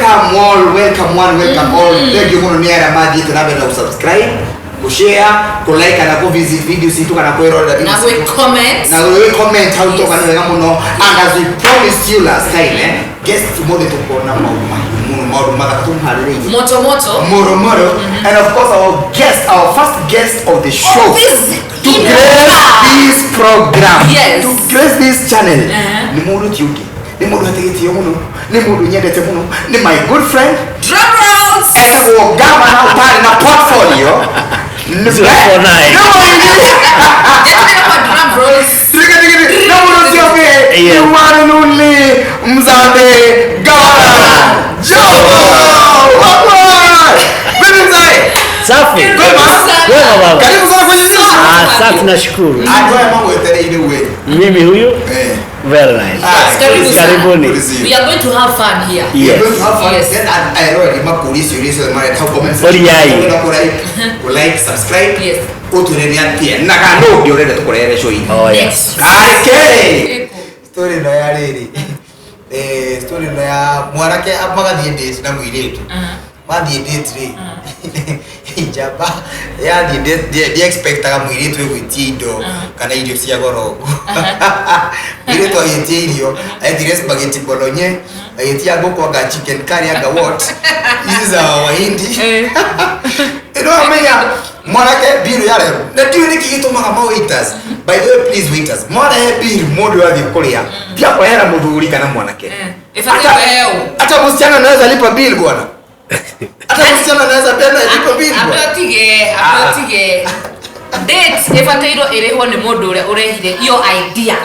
welcome all. Thank you for niara maji tunabenda usubscribe, kushare, kulike na kuvisit videos itu kana kuiroda na comment how to kana muno. And as we promised you last time, guest mode to kona moto. And of course our first guest of the show to grace this program, to grace this channel, ni muno Yuki. Ni muno hategeti muno, ni muno nyedete muno, ni my good friend drum rolls and Gavana pale na portfolio no one only Mzambe Gavana Jomo. Safi. Wewe baba. Karibu sana kwenye sisi. Asante na shukuru. Ajoya mambo yote ile wewe. Mimi huyu? Very nice. Karibuni. We are going to have fun here. Yes. We are going to have fun. Yes. Then I already ma police you listen my how comments. Like, subscribe. Yes. Uturenia pia. Na kando ndio rede tukorere show hii. Oh yes. KARE-KII. Story ndo ya redi. Story ndo ya mwarake apaga date na mwiritu. Madi date Ijaba ya the expecta mwiritu we gwitindo kana irio cia goro. Mwiritu ayetirio ayetire spaghetti bologne ayetia goko ga chicken curry aga what. This is our Hindi. Amenya mwanake biru yale. Na tiyo ni kitu mama waiters. By the way, please waiters. Mwana biru modu wa vikolia. Pia kwa hela mudhuri kana mwanake. Hata msichana anaweza lipa bill bwana. Hata msichana anaweza penda lipa bill bwana. Apatige. Dates efateiro ereho ni modu ule urehire iyo idea.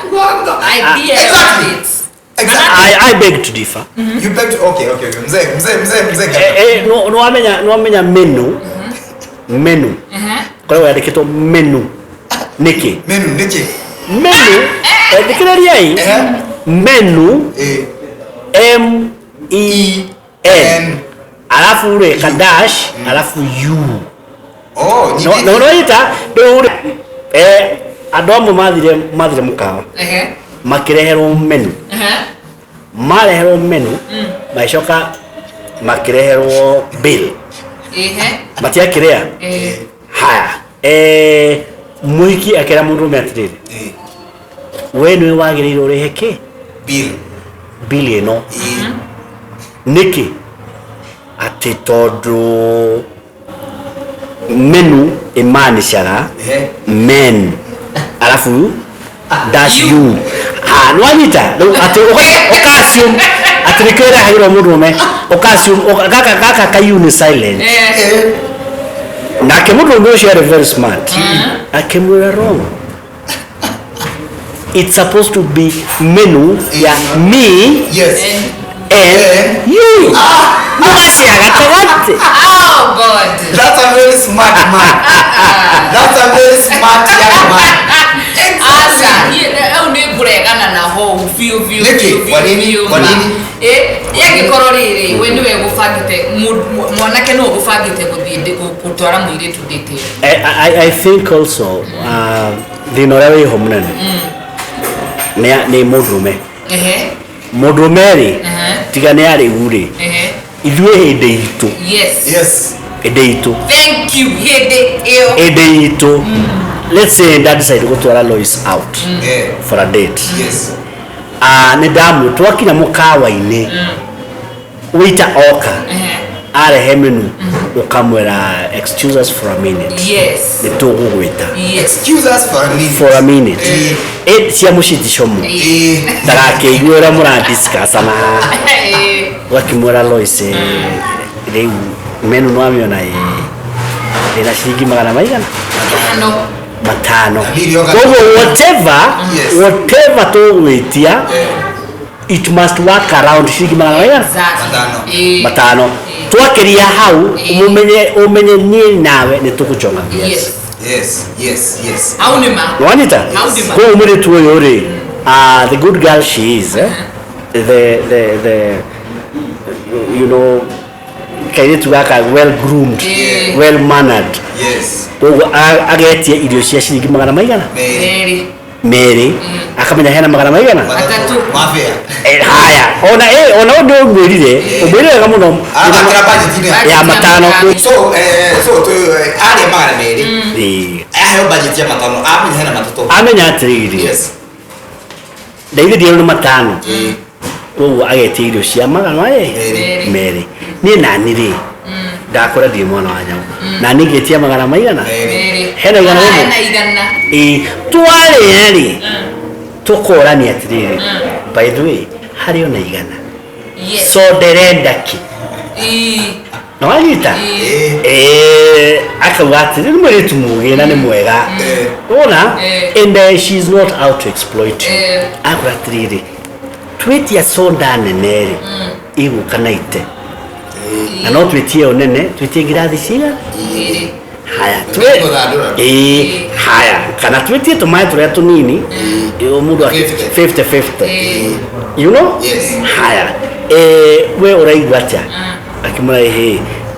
Dates. Exactly. I beg to differ. You beg to okay. Mzee. No amenya menu. Menu. Kwa hiyo yandikitwo menu. Niki. Menu. Dikiraria hii. Menu. M E N. Alafu ule kadash, alafu U. Oh, no ita do adomo madire mukawa. Makireherwo menu. Mareherwo menu. Maishoka makireherwo bill. Matia kirea. Haya. Muhiki akera mundu meatirire. We niwe wagiriire ureheke bill eno. Niki ati tondu menu imanishaga men alafu dash you nwanyita ati okasium ati nikera hiro murume okasium kaka kayu ni silent na kemurume ushare very smart akemura wrong. It's supposed to be menu ya me and you. Oh God. That's a very smart man. That's a very smart young man. Asa, au ni buregana na ho feel. Kwa nini? Yake kororire we niwe gufagite mwanake no gufagite kutwara mwire to date. I think also dinorawe homunene. Ni murume. Modumeri tigane yari uri idwe hede ito. Yes hede ito. Thank you. Hede ito. Let's say that side go to Lois out for a date. Yes. Ne damu twakinya mukawa ine wita oka are hemenu ukamwera excuse us for a minute. Yes. The togo wita. Excuse us for a minute. Sia mushitishomo. Darake igwera mura discuss na wakimwera Lois they menu no amiona ina shigi magana maigana. Matano. So whatever to wetia it must work around shigi magana maigana. Matano. Twakiria hau umenye ni nawe ni tukuchonga. Yes. Aunima. Wanita. Ko umure tuwe yore. The good girl she is. The you know kayetu gaka well groomed, well mannered. Yes. Agetie idio cia shiringi magana maigana. Mary akamenya hena magana maigana Matatu. Mafia. haya ona ndo ngwirire ubwirega muno Akira budget ya matano so to ali magana meri ayo budget ya matano amenya hena matatu amenya atiriri yes David yero matano ubu agete irio cia magana Mary ni nani ri ndakora ndi mwana wa nyau na nigetia magana maigana hena igana twale yari tukorani atiriri by the way hari ona igana so derendaki no agita akawati ni mwere tumuge na ni mwega ona and she's not out to exploit you akwatiriri twetia sonda neneri igu kanaite na no twetie onene twetie ngirathi ciga haya haya kana twetie tumae turia tunini mundu 50-50 you know haya we uraigua atia akimura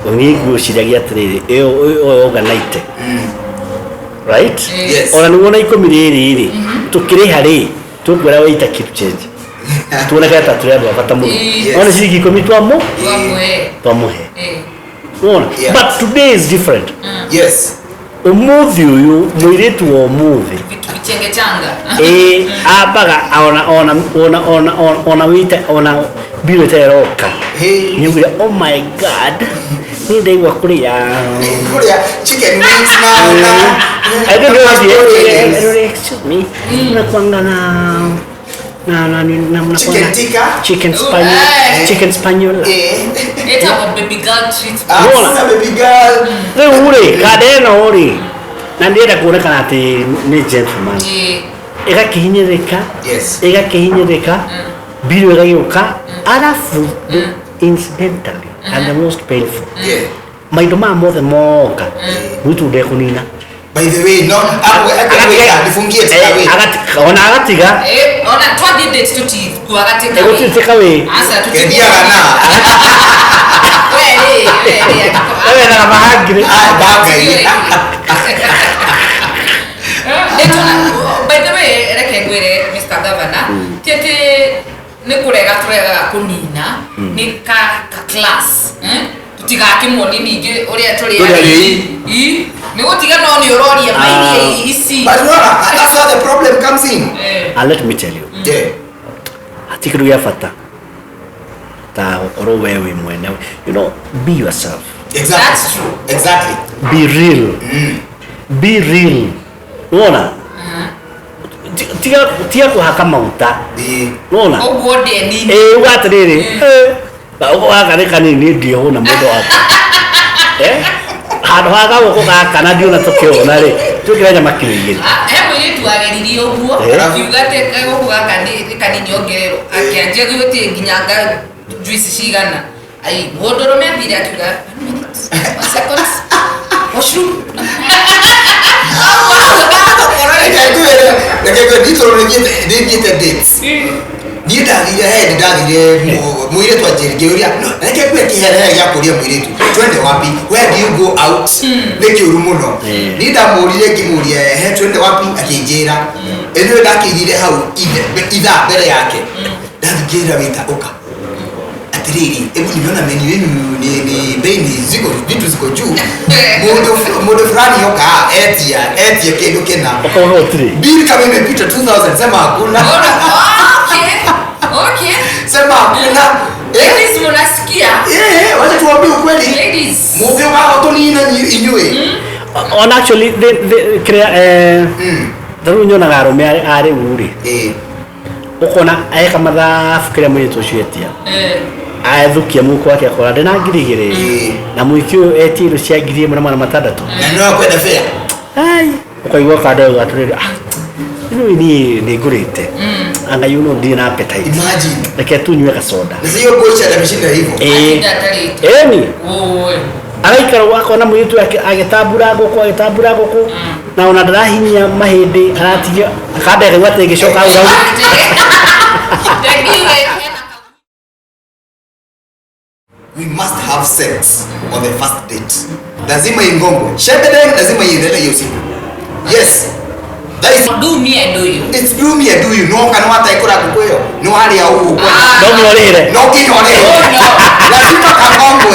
ongigu ciragia atiriri iyo organite right ona nuwona ikomiriri tukiriha ri tukwira waita keep change tuona kata turia bata muno ona ciki komitwa mo pamohe but today is different yes umuthi uyu muiritu wa umuthi vichenge changa abaga ona wita ona biro teroka nyugira oh my god ni dai wa kuria chicken wings now I don't know what you excuse me na kwangana na chicken tikka chicken spaniel eta baby girl treat na baby girl le ure kadena uri na ndienda kuonekana ati ni gentleman igakihinyirika biro igayuka alafu incidentally and the most painful maindo ma mothe moka mwitu ndekunina by the way no nifungie tikawe ona agatiga ona twadi date tuti kuagatika we tikawe asa tuti kedia kana wewe na mahagire bagai by the way reke ngwire Mr. Governor tete nikurega turega kunina ni ka class tutigake moni ningi uria turi ni gutiga no ni uroria mairi isi but no that's how the problem comes in and let me tell you atikiru ya fata ta oro wewe mwene you know be yourself exactly that's true exactly be real unaona tia kuhaka mauta unaona ogode nini ugatiriri ugakare kanini ndio na mundu wako handu haga guko gakana ndio na tukiona ri tukiranya makirigiri hebu yetu ageririe uguo kiugate guko gakani kanini ongerero akianjia gute ginyanga juice cigana ai modoro me mbira akiuga seconds washroom ni ndathire mwire twanjĩrĩria no reke kwe kĩhere gĩa kũria mwiritu twende wapi where do you go out nĩ kĩũru mũno ni ndamũrire ngĩmũria he twende wapi akĩnjĩra ĩno ndakĩirire hau ithaa mbere yake ndathikĩrĩra wĩta ũka atiriri hebu nimeona menu yenu ni bei ziko vitu ziko juu mudo fulani yoka etia kendo kena bili kama imepita 2000 sema hakuna okay sema hakuna ladies mnasikia wacha tuambie ukweli ladies muvyo wao to ni inywe on actually the darunyo na garume ari uri ukona ayeka mathafu kire mwitu cietia athukia muko ake akora ndina ngirigire na mwikio etiro cia ngiri mwana mwana matandatu na no kwenda fair ai ukaigwa kada gaturire ni ngurite anga you know dina appetite imagine like tunywe ka soda ndio bocha da mishinda hivyo ni araikara wako na mwitu agitabura goko na ona ndarahinya mahindi aratigia akandege wate gicoka au we must have sex on the first date lazima ingongo shebede lazima iendelee hiyo siku yes That is do me and do you. It's do me and do you. No kana wata ikora kukuyo. No hali ya huko. No mworere. No kinore. Oh no. Lazima kakongo